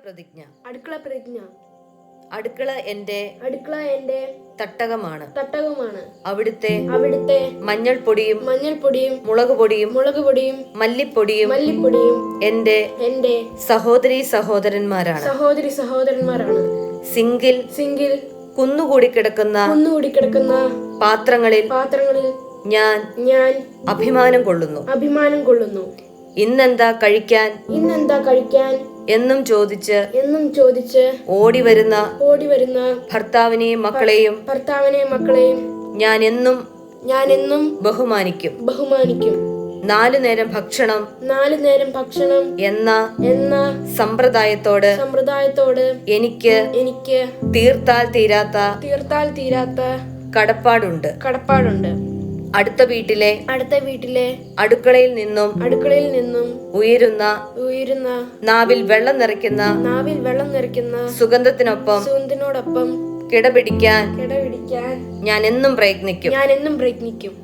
പ്രതിജ്ഞ. അടുക്കള എന്റെ തട്ടകമാണ്. അവിടുത്തെ മഞ്ഞൾപ്പൊടിയും മുളകുപൊടിയും മല്ലിപ്പൊടിയും എന്റെ സഹോദരീ സഹോദരന്മാരാണ്. സിങ്കിൽ കുന്നുകൂടി കിടക്കുന്ന പാത്രങ്ങളിൽ ഞാൻ അഭിമാനം കൊള്ളുന്നു. ഇന്നെന്താ കഴിക്കാൻ എന്നും ചോദിച്ച് ഓടി വരുന്ന ഭർത്താവിനെയും മക്കളെയും ഞാൻ എന്നും ബഹുമാനിക്കും. 4 നേരം ഭക്ഷണം എന്ന സമ്പ്രദായത്തോട് എനിക്ക് തീർത്താൽ തീരാത്ത കടപ്പാടുണ്ട്. അടുത്ത വീട്ടിലെ അടുക്കളയിൽ നിന്നും ഉയരുന്ന നാവിൽ വെള്ളം നിറയ്ക്കുന്ന സുഗന്ധത്തിനൊപ്പം കിടപിടിക്കാൻ ഞാൻ എന്നും പ്രയത്നിക്കും.